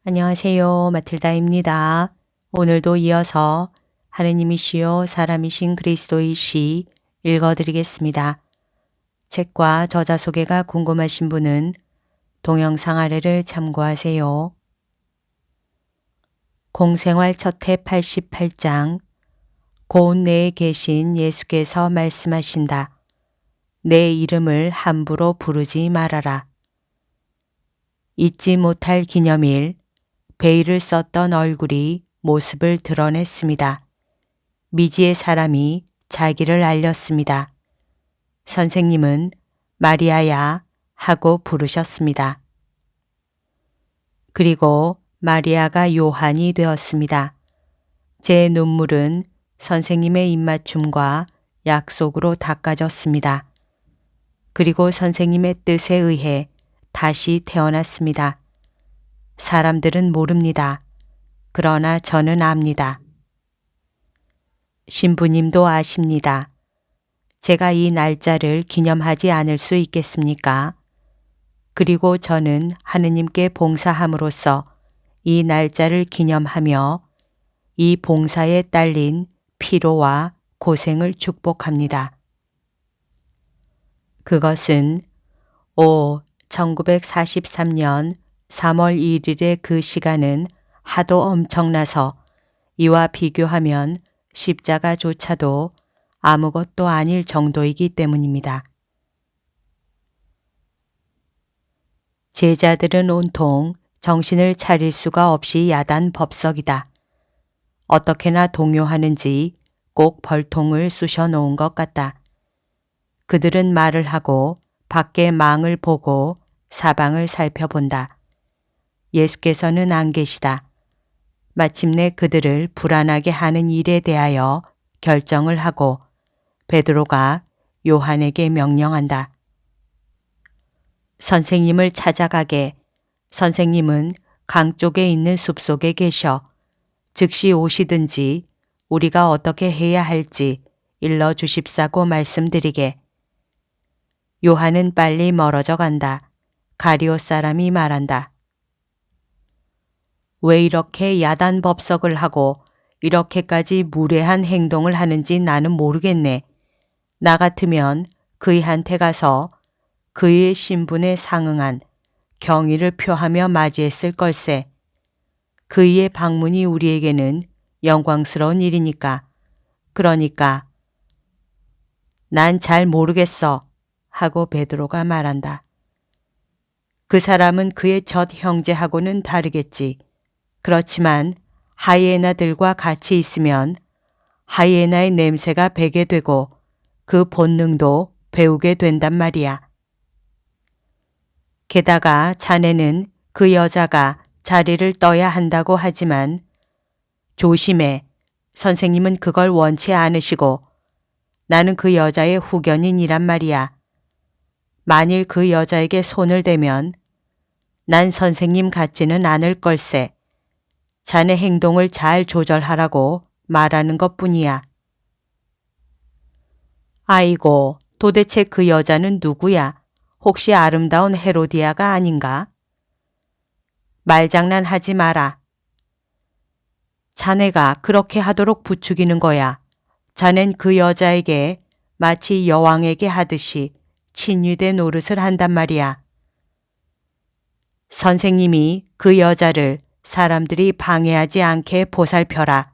안녕하세요. 마틸다입니다. 오늘도 이어서 하느님이시요 사람이신 그리스도이시 읽어드리겠습니다. 책과 저자 소개가 궁금하신 분은 동영상 아래를 참고하세요. 공생활 첫해 88장 고운 내에 계신 예수께서 말씀하신다. 내 이름을 함부로 부르지 말아라. 잊지 못할 기념일 베일을 썼던 얼굴이 모습을 드러냈습니다. 미지의 사람이 자기를 알렸습니다. 선생님은 마리아야 하고 부르셨습니다. 그리고 마리아가 요한이 되었습니다. 제 눈물은 선생님의 입맞춤과 약속으로 닦아졌습니다. 그리고 선생님의 뜻에 의해 다시 태어났습니다. 사람들은 모릅니다. 그러나 저는 압니다. 신부님도 아십니다. 제가 이 날짜를 기념하지 않을 수 있겠습니까? 그리고 저는 하느님께 봉사함으로써 이 날짜를 기념하며 이 봉사에 딸린 피로와 고생을 축복합니다. 그것은 1943년 3월 1일의 그 시간은 하도 엄청나서 이와 비교하면 십자가조차도 아무것도 아닐 정도이기 때문입니다. 제자들은 온통 정신을 차릴 수가 없이 야단 법석이다. 어떻게나 동요하는지 꼭 벌통을 쑤셔 놓은 것 같다. 그들은 말을 하고 밖에 망을 보고 사방을 살펴본다. 예수께서는 안 계시다. 마침내 그들을 불안하게 하는 일에 대하여 결정을 하고 베드로가 요한에게 명령한다. 선생님을 찾아가게. 선생님은 강 쪽에 있는 숲속에 계셔. 즉시 오시든지 우리가 어떻게 해야 할지 일러 주십사고 말씀드리게. 요한은 빨리 멀어져 간다. 가리오 사람이 말한다. 왜 이렇게 야단 법석을 하고 이렇게까지 무례한 행동을 하는지 나는 모르겠네. 나 같으면 그이한테 가서 그의 신분에 상응한 경의를 표하며 맞이했을 걸세. 그의 방문이 우리에게는 영광스러운 일이니까. 그러니까 난 잘 모르겠어 하고 베드로가 말한다. 그 사람은 그의 첫 형제하고는 다르겠지. 그렇지만 하이에나들과 같이 있으면 하이에나의 냄새가 배게 되고 그 본능도 배우게 된단 말이야. 게다가 자네는 그 여자가 자리를 떠야 한다고 하지만 조심해. 선생님은 그걸 원치 않으시고 나는 그 여자의 후견인이란 말이야. 만일 그 여자에게 손을 대면 난 선생님 같지는 않을 걸세. 자네 행동을 잘 조절하라고 말하는 것뿐이야. 아이고, 도대체 그 여자는 누구야? 혹시 아름다운 헤로디아가 아닌가? 말장난하지 마라. 자네가 그렇게 하도록 부추기는 거야. 자넨 그 여자에게 마치 여왕에게 하듯이 친위대 노릇을 한단 말이야. 선생님이 그 여자를 사람들이 방해하지 않게 보살펴라.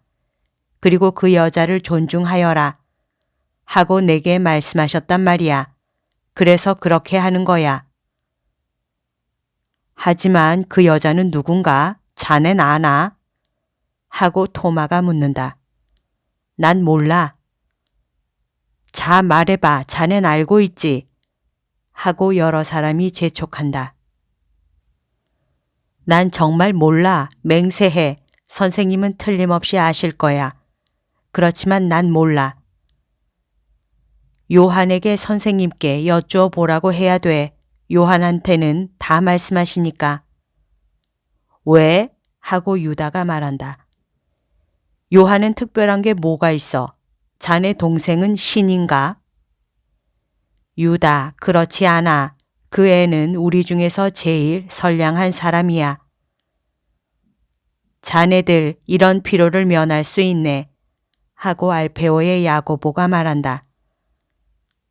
그리고 그 여자를 존중하여라. 하고 내게 말씀하셨단 말이야. 그래서 그렇게 하는 거야. 하지만 그 여자는 누군가? 자넨 아나? 하고 토마가 묻는다. 난 몰라. 자, 말해봐. 자넨 알고 있지? 하고 여러 사람이 재촉한다. 난 정말 몰라. 맹세해. 선생님은 틀림없이 아실 거야. 그렇지만 난 몰라. 요한에게 선생님께 여쭈어보라고 해야 돼. 요한한테는 다 말씀하시니까. 왜? 하고 유다가 말한다. 요한은 특별한 게 뭐가 있어? 자네 동생은 신인가? 유다, 그렇지 않아. 그 애는 우리 중에서 제일 선량한 사람이야. 자네들 이런 피로를 면할 수 있네. 하고 알페오의 야고보가 말한다.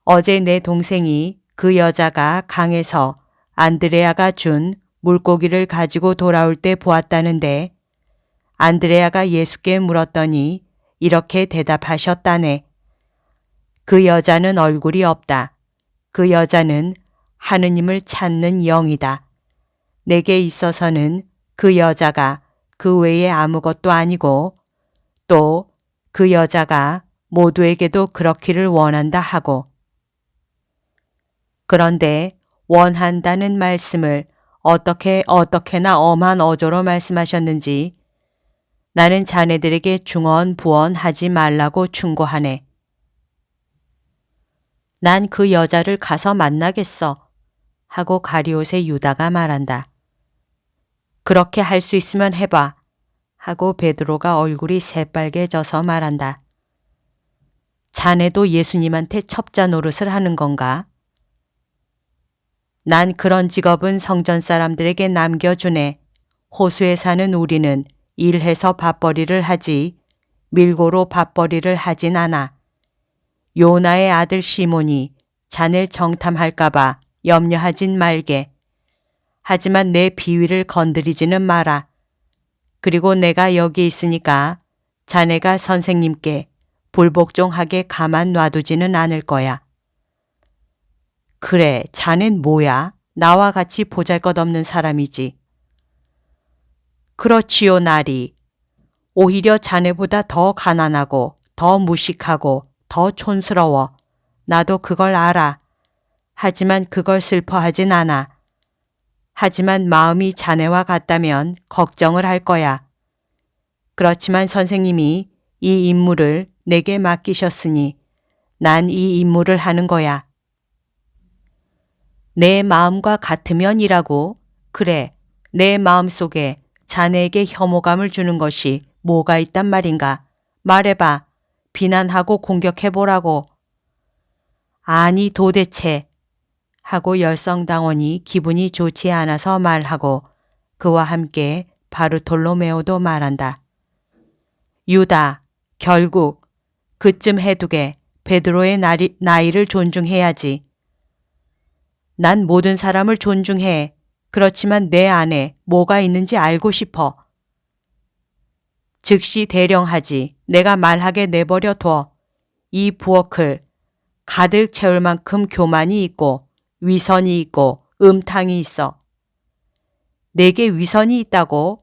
어제 내 동생이 그 여자가 강에서 안드레아가 준 물고기를 가지고 돌아올 때 보았다는데 안드레아가 예수께 물었더니 이렇게 대답하셨다네. 그 여자는 얼굴이 없다. 그 여자는 하느님을 찾는 영이다. 내게 있어서는 그 여자가 그 외에 아무것도 아니고 또 그 여자가 모두에게도 그렇기를 원한다 하고. 그런데 원한다는 말씀을 어떻게나 엄한 어조로 말씀하셨는지 나는 자네들에게 중언부언하지 말라고 충고하네. 난 그 여자를 가서 만나겠어. 하고 가리옷의 유다가 말한다. 그렇게 할 수 있으면 해봐. 하고 베드로가 얼굴이 새빨개져서 말한다. 자네도 예수님한테 첩자 노릇을 하는 건가? 난 그런 직업은 성전 사람들에게 남겨주네. 호수에 사는 우리는 일해서 밥벌이를 하지 밀고로 밥벌이를 하진 않아. 요나의 아들 시몬이 자넬 정탐할까봐 염려하진 말게. 하지만 내 비위를 건드리지는 마라. 그리고 내가 여기 있으니까 자네가 선생님께 불복종하게 가만 놔두지는 않을 거야. 그래, 자넨 뭐야? 나와 같이 보잘것없는 사람이지. 그렇지요, 나리. 오히려 자네보다 더 가난하고 더 무식하고 더 촌스러워. 나도 그걸 알아. 하지만 그걸 슬퍼하진 않아. 하지만 마음이 자네와 같다면 걱정을 할 거야. 그렇지만 선생님이 이 임무를 내게 맡기셨으니 난 이 임무를 하는 거야. 내 마음과 같으면이라고. 그래, 내 마음속에 자네에게 혐오감을 주는 것이 뭐가 있단 말인가. 말해봐. 비난하고 공격해보라고. 아니 도대체. 하고 열성당원이 기분이 좋지 않아서 말하고 그와 함께 바르톨로메오도 말한다. 유다, 결국 그쯤 해두게 베드로의 나이를 존중해야지. 난 모든 사람을 존중해. 그렇지만 내 안에 뭐가 있는지 알고 싶어. 즉시 대령하지. 내가 말하게 내버려 둬. 이 부엌을 가득 채울 만큼 교만이 있고 위선이 있고 음탕이 있어. 내게 위선이 있다고?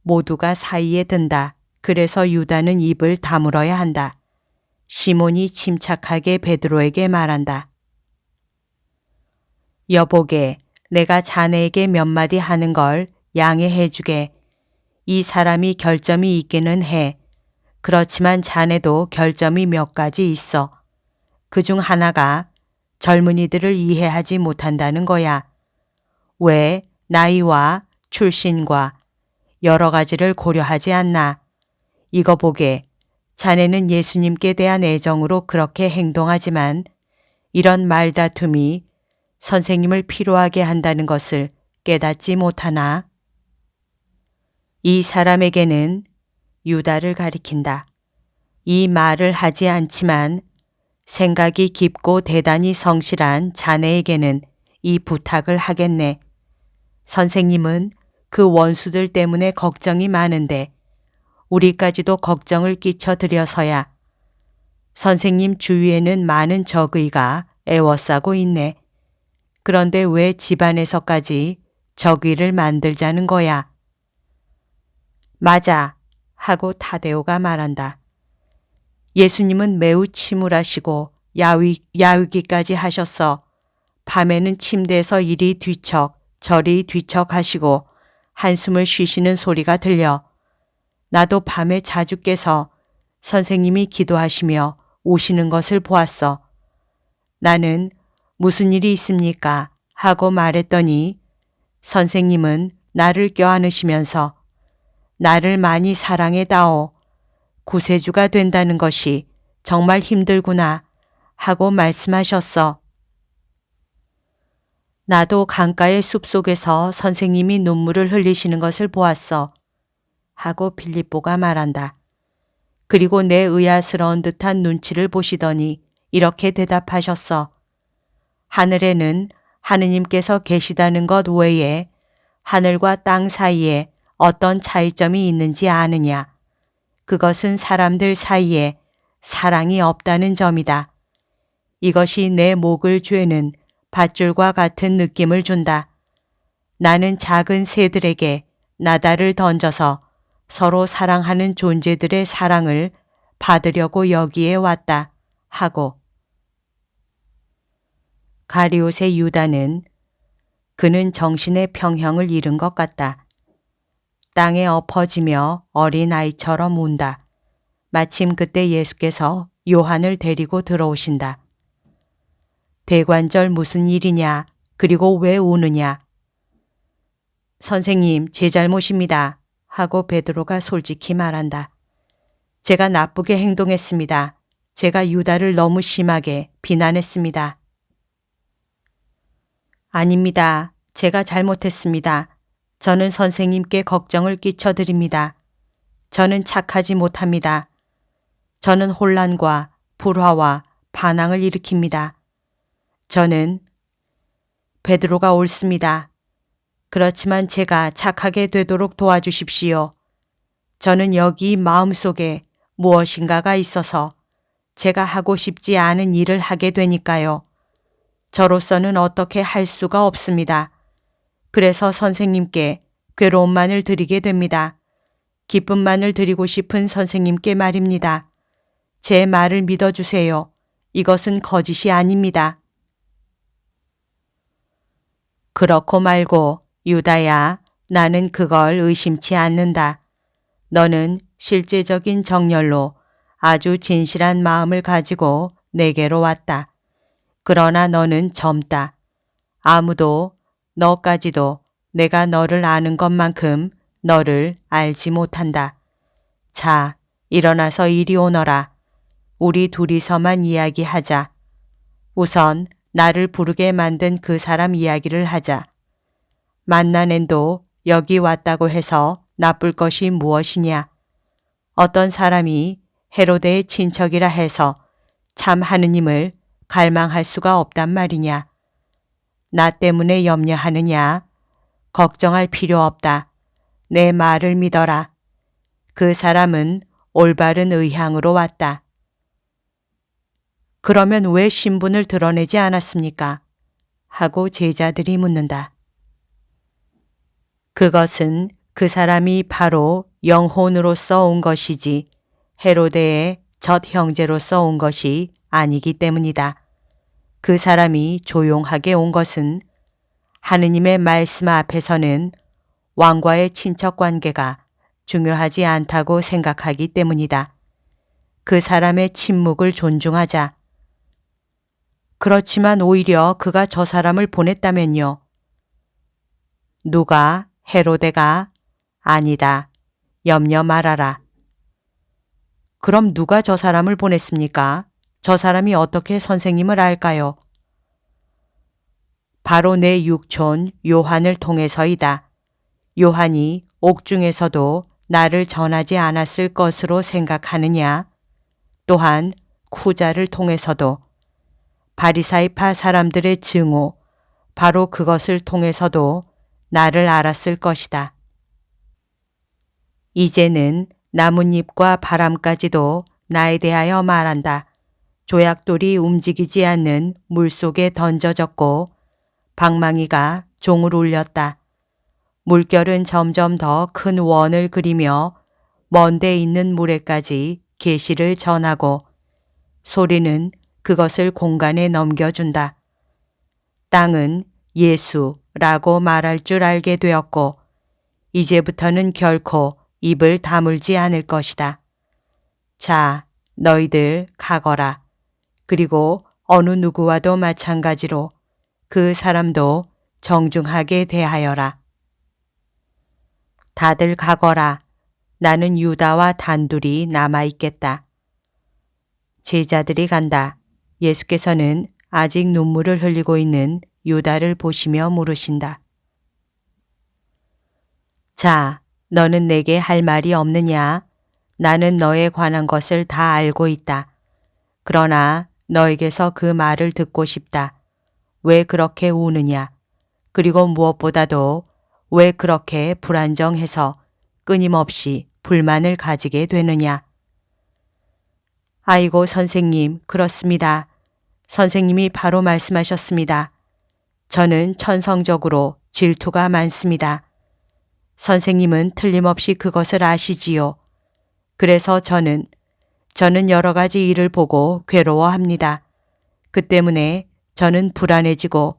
모두가 사이에 든다. 그래서 유다는 입을 다물어야 한다. 시몬이 침착하게 베드로에게 말한다. 여보게, 내가 자네에게 몇 마디 하는 걸 양해해 주게. 이 사람이 결점이 있기는 해. 그렇지만 자네도 결점이 몇 가지 있어. 그중 하나가 젊은이들을 이해하지 못한다는 거야. 왜 나이와 출신과 여러 가지를 고려하지 않나. 이거 보게. 자네는 예수님께 대한 애정으로 그렇게 행동하지만 이런 말다툼이 선생님을 피로하게 한다는 것을 깨닫지 못하나. 이 사람에게는 유다를 가리킨다. 이 말을 하지 않지만 생각이 깊고 대단히 성실한 자네에게는 이 부탁을 하겠네. 선생님은 그 원수들 때문에 걱정이 많은데 우리까지도 걱정을 끼쳐드려서야. 선생님 주위에는 많은 적의가 애워싸고 있네. 그런데 왜 집안에서까지 적의를 만들자는 거야? 맞아. 하고 타데오가 말한다. 예수님은 매우 침울하시고 야위기까지 하셨어. 밤에는 침대에서 이리 뒤척 저리 뒤척 하시고 한숨을 쉬시는 소리가 들려. 나도 밤에 자주 깨서 선생님이 기도하시며 우시는 것을 보았어. 나는 무슨 일이 있습니까? 하고 말했더니 선생님은 나를 껴안으시면서 나를 많이 사랑해다오. 구세주가 된다는 것이 정말 힘들구나 하고 말씀하셨어. 나도 강가의 숲속에서 선생님이 눈물을 흘리시는 것을 보았어. 하고 빌립보가 말한다. 그리고 내 의아스러운 듯한 눈치를 보시더니 이렇게 대답하셨어. 하늘에는 하느님께서 계시다는 것 외에 하늘과 땅 사이에 어떤 차이점이 있는지 아느냐. 그것은 사람들 사이에 사랑이 없다는 점이다. 이것이 내 목을 죄는 밧줄과 같은 느낌을 준다. 나는 작은 새들에게 나달을 던져서 서로 사랑하는 존재들의 사랑을 받으려고 여기에 왔다 하고 가리옷의 유다는 그는 정신의 평형을 잃은 것 같다. 땅에 엎어지며 어린아이처럼 운다. 마침 그때 예수께서 요한을 데리고 들어오신다. 대관절 무슨 일이냐? 그리고 왜 우느냐? 선생님, 제 잘못입니다. 하고 베드로가 솔직히 말한다. 제가 나쁘게 행동했습니다. 제가 유다를 너무 심하게 비난했습니다. 아닙니다. 제가 잘못했습니다. 저는 선생님께 걱정을 끼쳐드립니다. 저는 착하지 못합니다. 저는 혼란과 불화와 반항을 일으킵니다. 저는 베드로가 옳습니다. 그렇지만 제가 착하게 되도록 도와주십시오. 저는 여기 마음속에 무엇인가가 있어서 제가 하고 싶지 않은 일을 하게 되니까요. 저로서는 어떻게 할 수가 없습니다. 그래서 선생님께 괴로움만을 드리게 됩니다. 기쁨만을 드리고 싶은 선생님께 말입니다. 제 말을 믿어주세요. 이것은 거짓이 아닙니다. 그렇고 말고 유다야, 나는 그걸 의심치 않는다. 너는 실제적인 정열로 아주 진실한 마음을 가지고 내게로 왔다. 그러나 너는 젊다. 아무도 너까지도 내가 너를 아는 것만큼 너를 알지 못한다. 자, 일어나서 이리 오너라. 우리 둘이서만 이야기하자. 우선 나를 부르게 만든 그 사람 이야기를 하자. 만나낸도 여기 왔다고 해서 나쁠 것이 무엇이냐. 어떤 사람이 헤로데의 친척이라 해서 참 하느님을 갈망할 수가 없단 말이냐. 나 때문에 염려하느냐. 걱정할 필요 없다. 내 말을 믿어라. 그 사람은 올바른 의향으로 왔다. 그러면 왜 신분을 드러내지 않았습니까? 하고 제자들이 묻는다. 그것은 그 사람이 바로 영혼으로서 온 것이지 헤로데의 젖 형제로서 온 것이 아니기 때문이다. 그 사람이 조용하게 온 것은 하느님의 말씀 앞에서는 왕과의 친척 관계가 중요하지 않다고 생각하기 때문이다. 그 사람의 침묵을 존중하자. 그렇지만 오히려 그가 저 사람을 보냈다면요. 누가? 헤로데가? 아니다. 염려 말아라. 그럼 누가 저 사람을 보냈습니까? 저 사람이 어떻게 선생님을 알까요? 바로 내 육촌 요한을 통해서이다. 요한이 옥중에서도 나를 전하지 않았을 것으로 생각하느냐? 또한 쿠자를 통해서도 바리사이파 사람들의 증오, 바로 그것을 통해서도 나를 알았을 것이다. 이제는 나뭇잎과 바람까지도 나에 대하여 말한다. 조약돌이 움직이지 않는 물속에 던져졌고 방망이가 종을 울렸다. 물결은 점점 더 큰 원을 그리며 먼데 있는 물에까지 계시를 전하고 소리는 그것을 공간에 넘겨준다. 땅은 예수라고 말할 줄 알게 되었고 이제부터는 결코 입을 다물지 않을 것이다. 자, 너희들 가거라. 그리고 어느 누구와도 마찬가지로 그 사람도 정중하게 대하여라. 다들 가거라. 나는 유다와 단둘이 남아있겠다. 제자들이 간다. 예수께서는 아직 눈물을 흘리고 있는 유다를 보시며 물으신다. 자, 너는 내게 할 말이 없느냐? 나는 너에 관한 것을 다 알고 있다. 그러나 너에게서 그 말을 듣고 싶다. 왜 그렇게 우느냐? 그리고 무엇보다도 왜 그렇게 불안정해서 끊임없이 불만을 가지게 되느냐? 아이고, 선생님, 그렇습니다. 선생님이 바로 말씀하셨습니다. 저는 천성적으로 질투가 많습니다. 선생님은 틀림없이 그것을 아시지요. 그래서 저는 여러 가지 일을 보고 괴로워합니다. 그 때문에 저는 불안해지고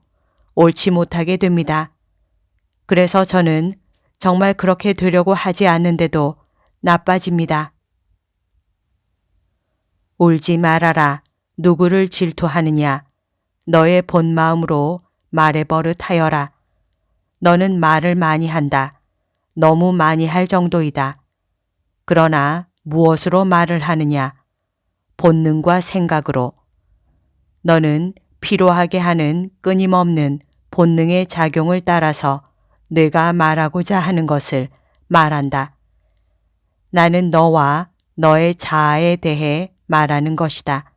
옳지 못하게 됩니다. 그래서 저는 정말 그렇게 되려고 하지 않는데도 나빠집니다. 울지 말아라. 누구를 질투하느냐. 너의 본 마음으로 말해 버릇하여라. 너는 말을 많이 한다. 너무 많이 할 정도이다. 그러나 무엇으로 말을 하느냐? 본능과 생각으로. 너는 피로하게 하는 끊임없는 본능의 작용을 따라서 내가 말하고자 하는 것을 말한다. 나는 너와 너의 자아에 대해 말하는 것이다.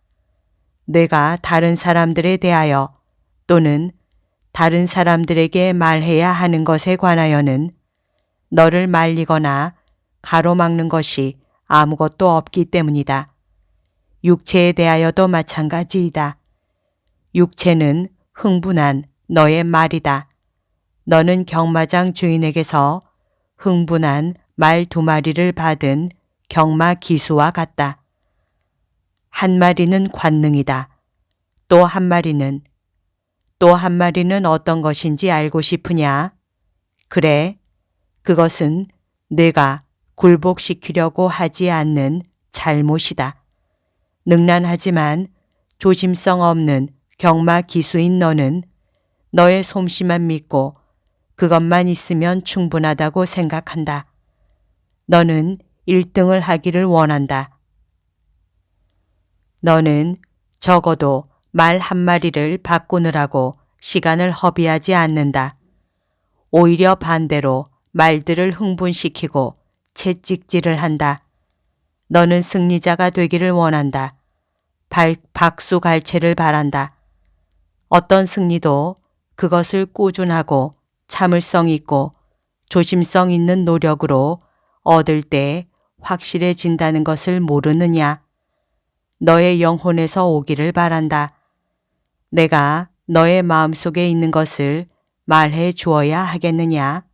내가 다른 사람들에 대하여 또는 다른 사람들에게 말해야 하는 것에 관하여는 너를 말리거나 가로막는 것이 아무것도 없기 때문이다. 육체에 대하여도 마찬가지이다. 육체는 흥분한 너의 말이다. 너는 경마장 주인에게서 흥분한 말 2마리를 받은 경마 기수와 같다. 한 마리는 관능이다. 또 한 마리는 어떤 것인지 알고 싶으냐? 그래, 그것은 내가 굴복시키려고 하지 않는 잘못이다. 능란하지만 조심성 없는 경마 기수인 너는 너의 솜씨만 믿고 그것만 있으면 충분하다고 생각한다. 너는 1등을 하기를 원한다. 너는 적어도 말 1마리를 바꾸느라고 시간을 허비하지 않는다. 오히려 반대로 말들을 흥분시키고 채찍질을 한다. 너는 승리자가 되기를 원한다. 박수갈채를 바란다. 어떤 승리도 그것을 꾸준하고 참을성 있고 조심성 있는 노력으로 얻을 때 확실해진다는 것을 모르느냐? 너의 영혼에서 오기를 바란다. 내가 너의 마음속에 있는 것을 말해 주어야 하겠느냐?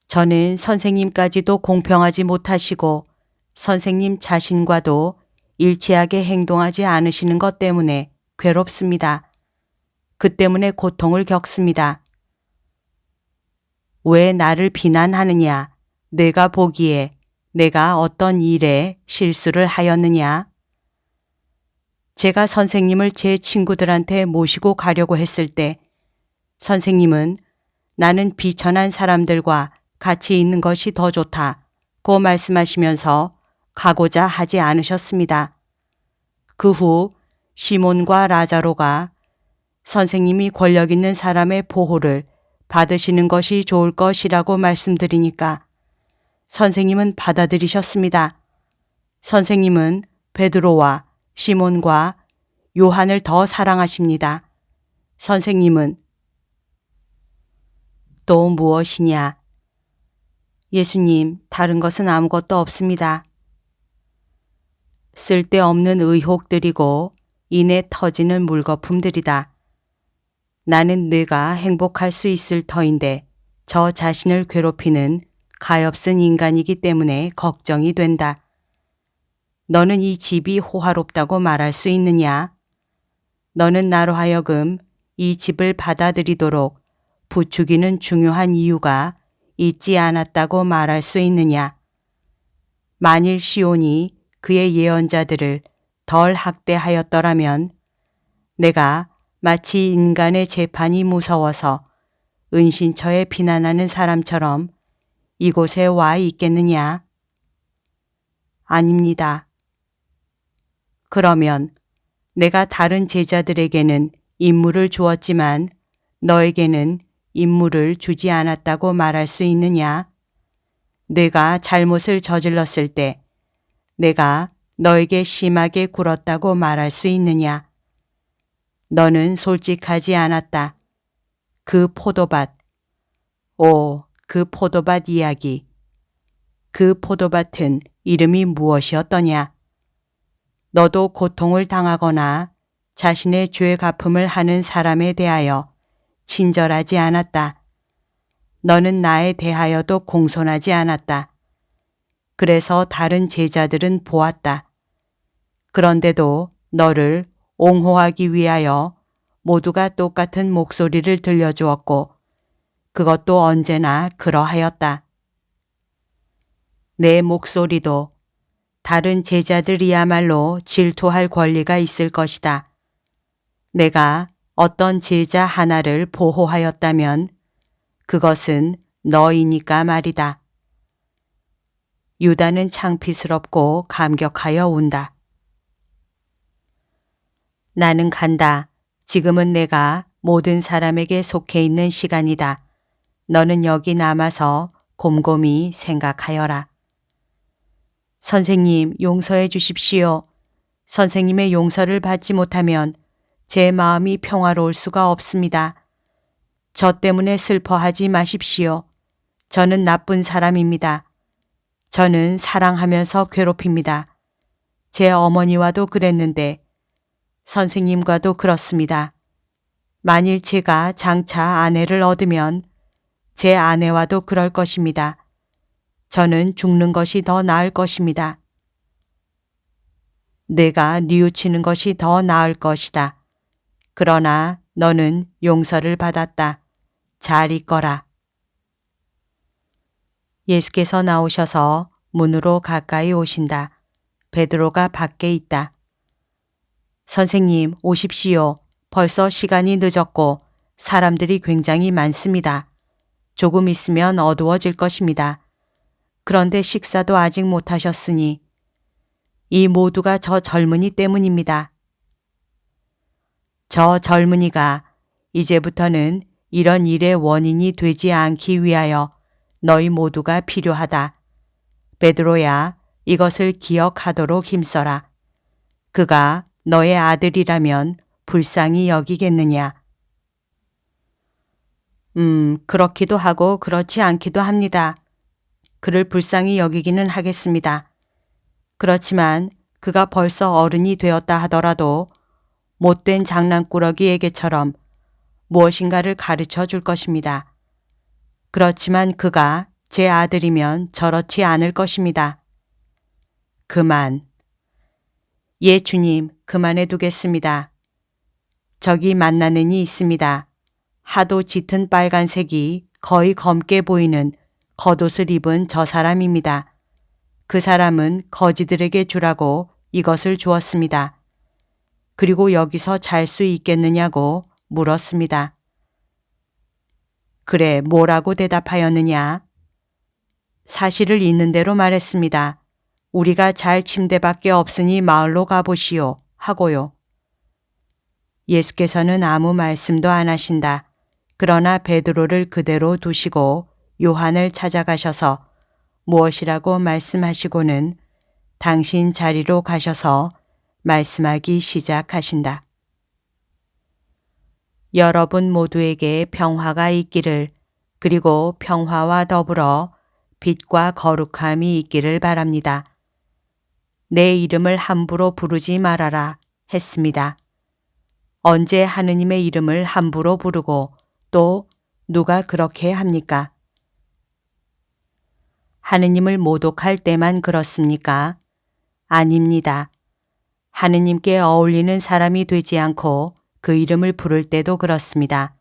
저는 선생님까지도 공평하지 못하시고 선생님 자신과도 일치하게 행동하지 않으시는 것 때문에 괴롭습니다. 그 때문에 고통을 겪습니다. 왜 나를 비난하느냐? 내가 보기에 내가 어떤 일에 실수를 하였느냐? 제가 선생님을 제 친구들한테 모시고 가려고 했을 때 선생님은 나는 비천한 사람들과 같이 있는 것이 더 좋다고 말씀하시면서 가고자 하지 않으셨습니다. 그 후 시몬과 라자로가 선생님이 권력 있는 사람의 보호를 받으시는 것이 좋을 것이라고 말씀드리니까 선생님은 받아들이셨습니다. 선생님은 베드로와 시몬과 요한을 더 사랑하십니다. 선생님은 또 무엇이냐? 예수님, 다른 것은 아무것도 없습니다. 쓸데없는 의혹들이고 이내 터지는 물거품들이다. 나는 네가 행복할 수 있을 터인데 저 자신을 괴롭히는 가엾은 인간이기 때문에 걱정이 된다. 너는 이 집이 호화롭다고 말할 수 있느냐? 너는 나로 하여금 이 집을 받아들이도록 부추기는 중요한 이유가 있지 않았다고 말할 수 있느냐? 만일 시온이 그의 예언자들을 덜 학대하였더라면 내가 마치 인간의 재판이 무서워서 은신처에 피난하는 사람처럼 이곳에 와 있겠느냐? 아닙니다. 그러면 내가 다른 제자들에게는 임무를 주었지만 너에게는 인물을 주지 않았다고 말할 수 있느냐? 내가 잘못을 저질렀을 때 내가 너에게 심하게 굴었다고 말할 수 있느냐? 너는 솔직하지 않았다. 그 포도밭, 그 포도밭 이야기. 그 포도밭은 이름이 무엇이었더냐? 너도 고통을 당하거나 자신의 죄 갚음을 하는 사람에 대하여 친절하지 않았다. 너는 나에 대하여도 공손하지 않았다. 그래서 다른 제자들은 보았다. 그런데도 너를 옹호하기 위하여 모두가 똑같은 목소리를 들려주었고 그것도 언제나 그러하였다. 내 목소리도 다른 제자들이야말로 질투할 권리가 있을 것이다. 내가 어떤 제자 하나를 보호하였다면 그것은 너이니까 말이다. 유다는 창피스럽고 감격하여 운다. 나는 간다. 지금은 내가 모든 사람에게 속해 있는 시간이다. 너는 여기 남아서 곰곰이 생각하여라. 선생님, 용서해 주십시오. 선생님의 용서를 받지 못하면 제 마음이 평화로울 수가 없습니다. 저 때문에 슬퍼하지 마십시오. 저는 나쁜 사람입니다. 저는 사랑하면서 괴롭힙니다. 제 어머니와도 그랬는데 선생님과도 그렇습니다. 만일 제가 장차 아내를 얻으면 제 아내와도 그럴 것입니다. 저는 죽는 것이 더 나을 것입니다. 내가 뉘우치는 것이 더 나을 것이다. 그러나 너는 용서를 받았다. 잘 있거라. 예수께서 나오셔서 문으로 가까이 오신다. 베드로가 밖에 있다. 선생님, 오십시오. 벌써 시간이 늦었고 사람들이 굉장히 많습니다. 조금 있으면 어두워질 것입니다. 그런데 식사도 아직 못하셨으니 이 모두가 저 젊은이 때문입니다. 저 젊은이가 이제부터는 이런 일의 원인이 되지 않기 위하여 너희 모두가 필요하다. 베드로야, 이것을 기억하도록 힘써라. 그가 너의 아들이라면 불쌍히 여기겠느냐? 그렇기도 하고 그렇지 않기도 합니다. 그를 불쌍히 여기기는 하겠습니다. 그렇지만 그가 벌써 어른이 되었다 하더라도 못된 장난꾸러기에게처럼 무엇인가를 가르쳐 줄 것입니다. 그렇지만 그가 제 아들이면 저렇지 않을 것입니다. 그만. 예, 주님, 그만해 두겠습니다. 저기 만나는 이 있습니다. 하도 짙은 빨간색이 거의 검게 보이는 겉옷을 입은 저 사람입니다. 그 사람은 거지들에게 주라고 이것을 주었습니다. 그리고 여기서 잘 수 있겠느냐고 물었습니다. 그래, 뭐라고 대답하였느냐? 사실을 있는 대로 말했습니다. 우리가 잘 침대밖에 없으니 마을로 가보시오 하고요. 예수께서는 아무 말씀도 안 하신다. 그러나 베드로를 그대로 두시고 요한을 찾아가셔서 무엇이라고 말씀하시고는 당신 자리로 가셔서 말씀하기 시작하신다. 여러분 모두에게 평화가 있기를, 그리고 평화와 더불어 빛과 거룩함이 있기를 바랍니다. 내 이름을 함부로 부르지 말아라 했습니다. 언제 하느님의 이름을 함부로 부르고 또 누가 그렇게 합니까? 하느님을 모독할 때만 그렇습니까? 아닙니다. 하느님께 어울리는 사람이 되지 않고 그 이름을 부를 때도 그렇습니다.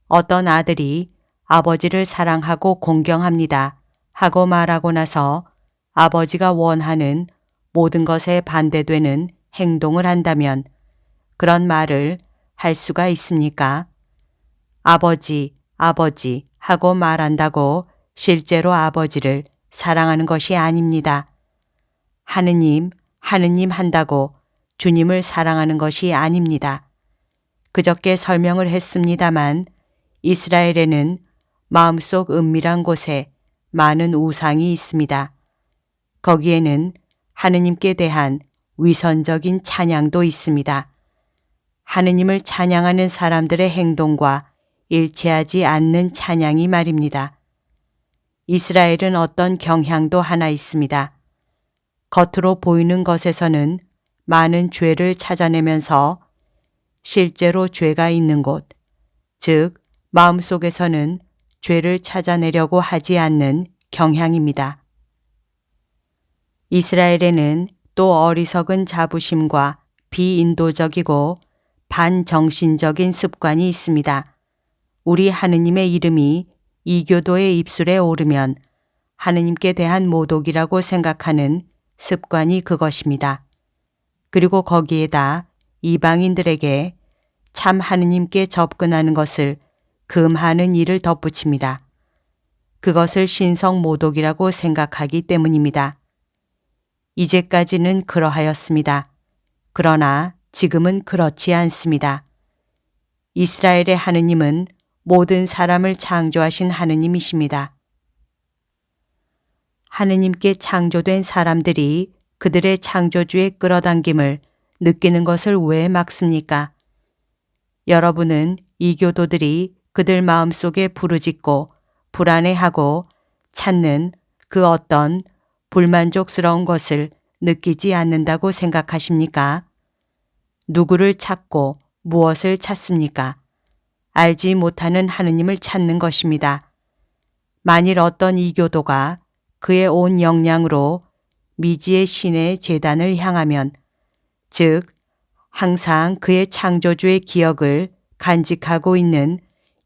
어떤 아들이 아버지를 사랑하고 공경합니다 하고 말하고 나서 아버지가 원하는 모든 것에 반대되는 행동을 한다면 그런 말을 할 수가 있습니까? 아버지, 아버지 하고 말한다고 실제로 아버지를 사랑하는 것이 아닙니다. 하느님, 하느님 한다고 주님을 사랑하는 것이 아닙니다. 그저께 설명을 했습니다만 이스라엘에는 마음속 은밀한 곳에 많은 우상이 있습니다. 거기에는 하느님께 대한 위선적인 찬양도 있습니다. 하느님을 찬양하는 사람들의 행동과 일치하지 않는 찬양이 말입니다. 이스라엘은 어떤 경향도 하나 있습니다. 겉으로 보이는 것에서는 많은 죄를 찾아내면서 실제로 죄가 있는 곳, 즉 마음속에서는 죄를 찾아내려고 하지 않는 경향입니다. 이스라엘에는 또 어리석은 자부심과 비인도적이고 반정신적인 습관이 있습니다. 우리 하느님의 이름이 이교도의 입술에 오르면 하느님께 대한 모독이라고 생각하는 습관이 그것입니다. 그리고 거기에다 이방인들에게 참 하느님께 접근하는 것을 금하는 일을 덧붙입니다. 그것을 신성 모독이라고 생각하기 때문입니다. 이제까지는 그러하였습니다. 그러나 지금은 그렇지 않습니다. 이스라엘의 하느님은 모든 사람을 창조하신 하느님이십니다. 하느님께 창조된 사람들이 그들의 창조주의 끌어당김을 느끼는 것을 왜 막습니까? 여러분은 이교도들이 그들 마음속에 부르짖고 불안해하고 찾는 그 어떤 불만족스러운 것을 느끼지 않는다고 생각하십니까? 누구를 찾고 무엇을 찾습니까? 알지 못하는 하느님을 찾는 것입니다. 만일 어떤 이교도가 그의 온 역량으로 미지의 신의 제단을 향하면, 즉 항상 그의 창조주의 기억을 간직하고 있는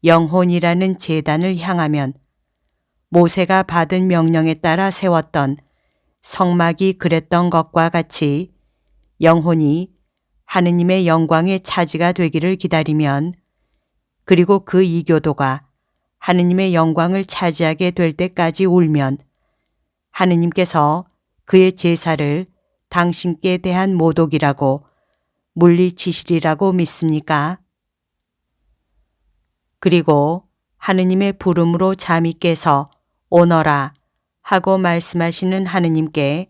영혼이라는 제단을 향하면 모세가 받은 명령에 따라 세웠던 성막이 그랬던 것과 같이 영혼이 하느님의 영광의 차지가 되기를 기다리면, 그리고 그 이교도가 하느님의 영광을 차지하게 될 때까지 울면 하느님께서 그의 제사를 당신께 대한 모독이라고 물리치시리라고 믿습니까? 그리고 하느님의 부름으로 잠이 깨서 오너라 하고 말씀하시는 하느님께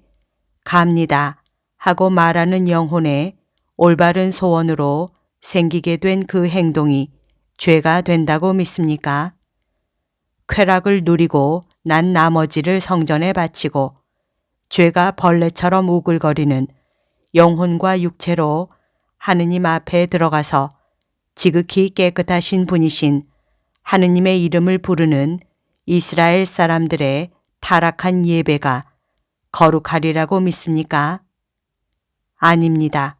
갑니다 하고 말하는 영혼의 올바른 소원으로 생기게 된 그 행동이 죄가 된다고 믿습니까? 쾌락을 누리고 난 나머지를 성전에 바치고 죄가 벌레처럼 우글거리는 영혼과 육체로 하느님 앞에 들어가서 지극히 깨끗하신 분이신 하느님의 이름을 부르는 이스라엘 사람들의 타락한 예배가 거룩하리라고 믿습니까? 아닙니다.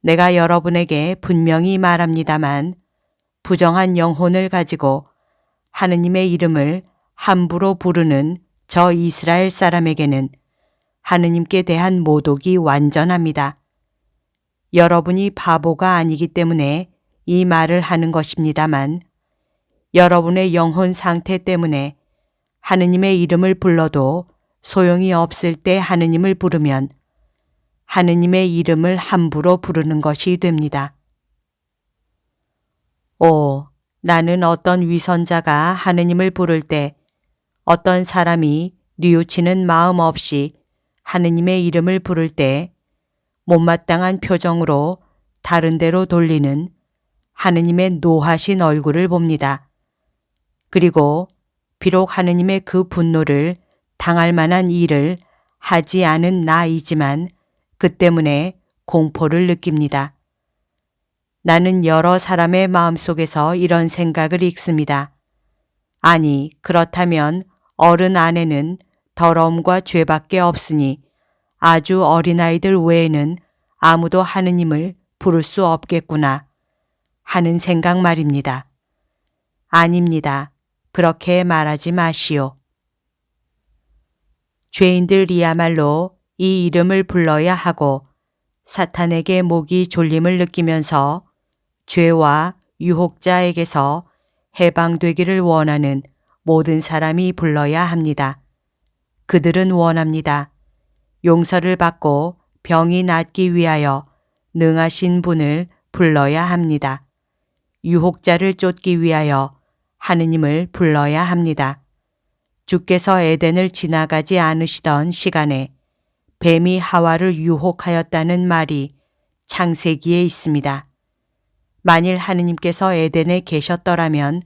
내가 여러분에게 분명히 말합니다만 부정한 영혼을 가지고 하느님의 이름을 함부로 부르는 저 이스라엘 사람에게는 하느님께 대한 모독이 완전합니다. 여러분이 바보가 아니기 때문에 이 말을 하는 것입니다만 여러분의 영혼 상태 때문에 하느님의 이름을 불러도 소용이 없을 때 하느님을 부르면 하느님의 이름을 함부로 부르는 것이 됩니다. 오, 나는 어떤 위선자가 하느님을 부를 때 어떤 사람이 뉘우치는 마음 없이 하느님의 이름을 부를 때 못마땅한 표정으로 다른 데로 돌리는 하느님의 노하신 얼굴을 봅니다. 그리고 비록 하느님의 그 분노를 당할 만한 일을 하지 않은 나이지만 그 때문에 공포를 느낍니다. 나는 여러 사람의 마음속에서 이런 생각을 읽습니다. 아니, 그렇다면 어른 안에는 더러움과 죄밖에 없으니 아주 어린아이들 외에는 아무도 하느님을 부를 수 없겠구나 하는 생각 말입니다. 아닙니다. 그렇게 말하지 마시오. 죄인들이야말로 이 이름을 불러야 하고 사탄에게 목이 졸림을 느끼면서 죄와 유혹자에게서 해방되기를 원하는 모든 사람이 불러야 합니다. 그들은 원합니다. 용서를 받고 병이 낫기 위하여 능하신 분을 불러야 합니다. 유혹자를 쫓기 위하여 하느님을 불러야 합니다. 주께서 에덴을 지나가지 않으시던 시간에 뱀이 하와를 유혹하였다는 말이 창세기에 있습니다. 만일 하느님께서 에덴에 계셨더라면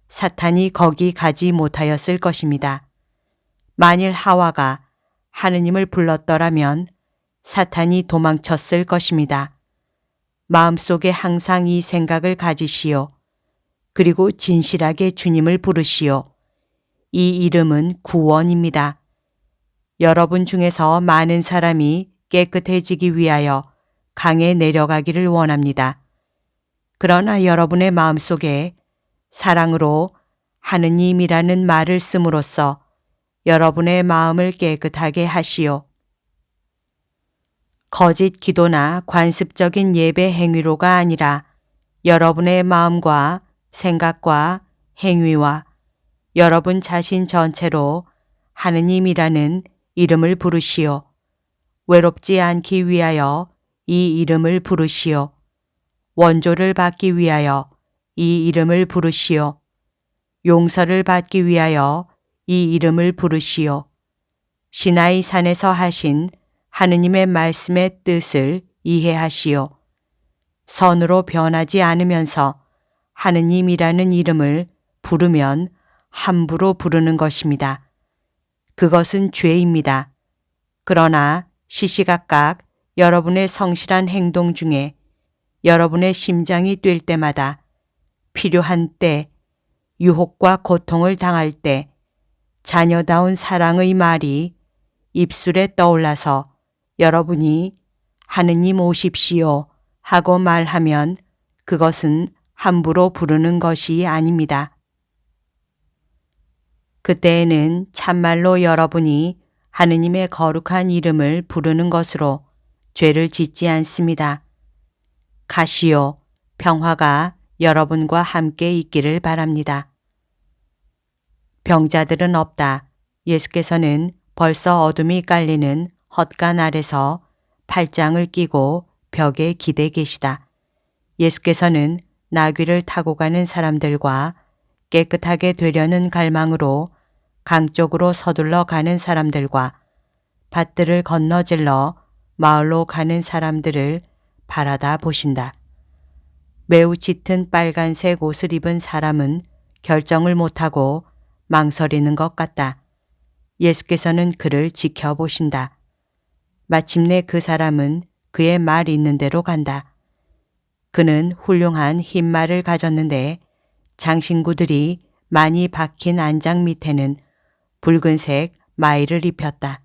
사탄이 거기 가지 못하였을 것입니다. 만일 하와가 하느님을 불렀더라면 사탄이 도망쳤을 것입니다. 마음속에 항상 이 생각을 가지시오. 그리고 진실하게 주님을 부르시오. 이 이름은 구원입니다. 여러분 중에서 많은 사람이 깨끗해지기 위하여 강에 내려가기를 원합니다. 그러나 여러분의 마음속에 사랑으로 하느님이라는 말을 씀으로써 여러분의 마음을 깨끗하게 하시오. 거짓 기도나 관습적인 예배 행위로가 아니라 여러분의 마음과 생각과 행위와 여러분 자신 전체로 하느님이라는 이름을 부르시오. 외롭지 않기 위하여 이 이름을 부르시오. 원조를 받기 위하여 이 이름을 부르시오. 용서를 받기 위하여 이 이름을 부르시오. 시나이 산에서 하신 하느님의 말씀의 뜻을 이해하시오. 선으로 변하지 않으면서 하느님이라는 이름을 부르면 함부로 부르는 것입니다. 그것은 죄입니다. 그러나 시시각각 여러분의 성실한 행동 중에 여러분의 심장이 뛸 때마다 필요한 때, 유혹과 고통을 당할 때 자녀다운 사랑의 말이 입술에 떠올라서 여러분이 하느님 오십시오 하고 말하면 그것은 함부로 부르는 것이 아닙니다. 그때에는 참말로 여러분이 하느님의 거룩한 이름을 부르는 것으로 죄를 짓지 않습니다. 가시오, 평화가 여러분과 함께 있기를 바랍니다. 병자들은 없다. 예수께서는 벌써 어둠이 깔리는 헛간 아래서 팔짱을 끼고 벽에 기대 계시다. 예수께서는 나귀를 타고 가는 사람들과 깨끗하게 되려는 갈망으로 강 쪽으로 서둘러 가는 사람들과 밭들을 건너질러 마을로 가는 사람들을 바라다 보신다. 매우 짙은 빨간색 옷을 입은 사람은 결정을 못하고 망설이는 것 같다. 예수께서는 그를 지켜보신다. 마침내 그 사람은 그의 말 있는 대로 간다. 그는 훌륭한 흰 말을 가졌는데 장신구들이 많이 박힌 안장 밑에는 붉은색 마이를 입혔다.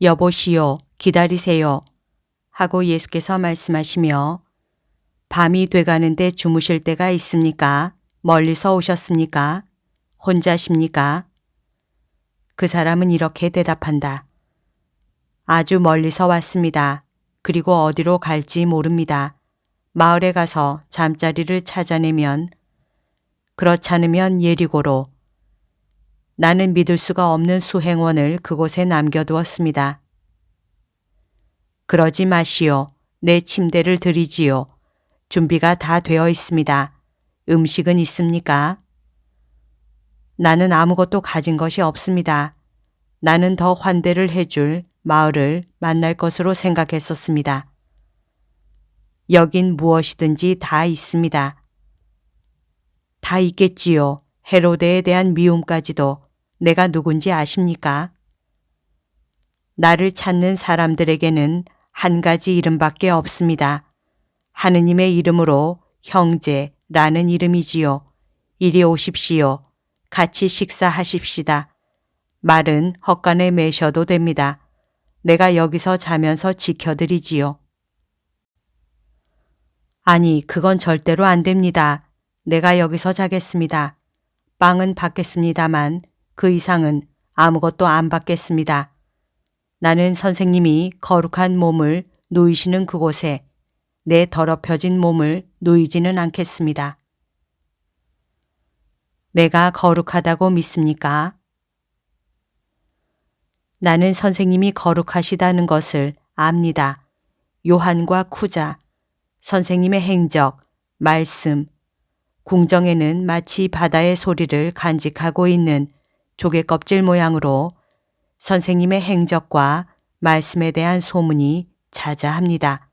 여보시오, 기다리세요 하고 예수께서 말씀하시며 밤이 돼가는데 주무실 때가 있습니까? 멀리서 오셨습니까? 혼자십니까? 그 사람은 이렇게 대답한다. 아주 멀리서 왔습니다. 그리고 어디로 갈지 모릅니다. 마을에 가서 잠자리를 찾아내면, 그렇잖으면 예리고로. 나는 믿을 수가 없는 수행원을 그곳에 남겨두었습니다. 그러지 마시오. 내 침대를 드리지요. 준비가 다 되어 있습니다. 음식은 있습니까? 나는 아무것도 가진 것이 없습니다. 나는 더 환대를 해줄 마을을 만날 것으로 생각했었습니다. 여긴 무엇이든지 다 있습니다. 다 있겠지요. 헤로데에 대한 미움까지도. 내가 누군지 아십니까? 나를 찾는 사람들에게는 한 가지 이름밖에 없습니다. 하느님의 이름으로 형제라는 이름이지요. 이리 오십시오. 같이 식사하십시다. 말은 헛간에 매셔도 됩니다. 내가 여기서 자면서 지켜드리지요. 아니, 그건 절대로 안 됩니다. 내가 여기서 자겠습니다. 빵은 받겠습니다만 그 이상은 아무것도 안 받겠습니다. 나는 선생님이 거룩한 몸을 누이시는 그곳에 내 더럽혀진 몸을 누이지는 않겠습니다. 내가 거룩하다고 믿습니까? 나는 선생님이 거룩하시다는 것을 압니다. 요한과 쿠자, 선생님의 행적, 말씀, 궁정에는 마치 바다의 소리를 간직하고 있는 조개 껍질 모양으로 선생님의 행적과 말씀에 대한 소문이 자자합니다.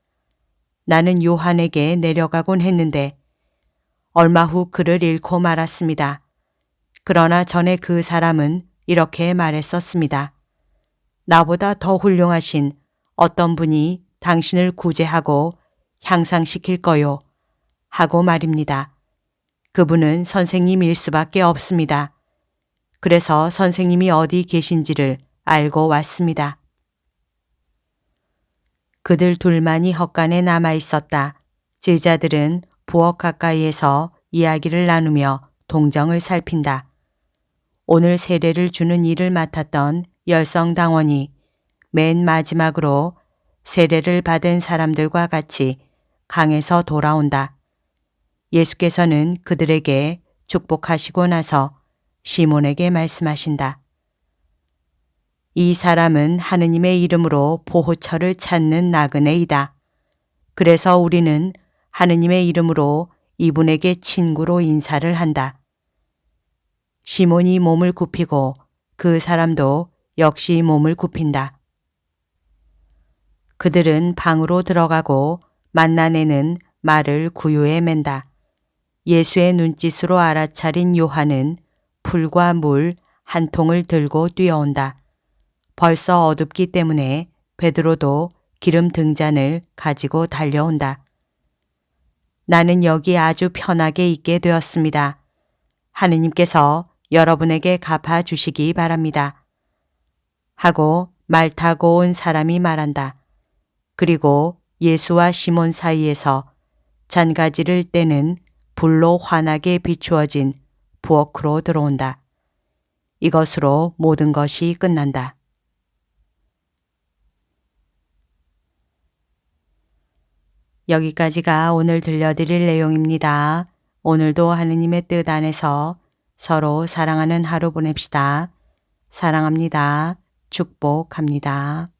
나는 요한에게 내려가곤 했는데 얼마 후 그를 잃고 말았습니다. 그러나 전에 그 사람은 이렇게 말했었습니다. 나보다 더 훌륭하신 어떤 분이 당신을 구제하고 향상시킬 거요. 하고 말입니다. 그분은 선생님일 수밖에 없습니다. 그래서 선생님이 어디 계신지를 알고 왔습니다. 그들 둘만이 헛간에 남아 있었다. 제자들은 부엌 가까이에서 이야기를 나누며 동정을 살핀다. 오늘 세례를 주는 일을 맡았던 열성당원이 맨 마지막으로 세례를 받은 사람들과 같이 강에서 돌아온다. 예수께서는 그들에게 축복하시고 나서 시몬에게 말씀하신다. 이 사람은 하느님의 이름으로 보호처를 찾는 나그네이다. 그래서 우리는 하느님의 이름으로 이분에게 친구로 인사를 한다. 시몬이 몸을 굽히고 그 사람도 역시 몸을 굽힌다. 그들은 방으로 들어가고 만나내는 말을 구유에 맨다. 예수의 눈짓으로 알아차린 요한은 풀과 물 한 통을 들고 뛰어온다. 벌써 어둡기 때문에 베드로도 기름 등잔을 가지고 달려온다. 나는 여기 아주 편하게 있게 되었습니다. 하느님께서 여러분에게 갚아 주시기 바랍니다. 하고 말 타고 온 사람이 말한다. 그리고 예수와 시몬 사이에서 잔가지를 떼는 불로 환하게 비추어진 부엌으로 들어온다. 이것으로 모든 것이 끝난다. 여기까지가 오늘 들려드릴 내용입니다. 오늘도 하느님의 뜻 안에서 서로 사랑하는 하루 보냅시다. 사랑합니다. 축복합니다.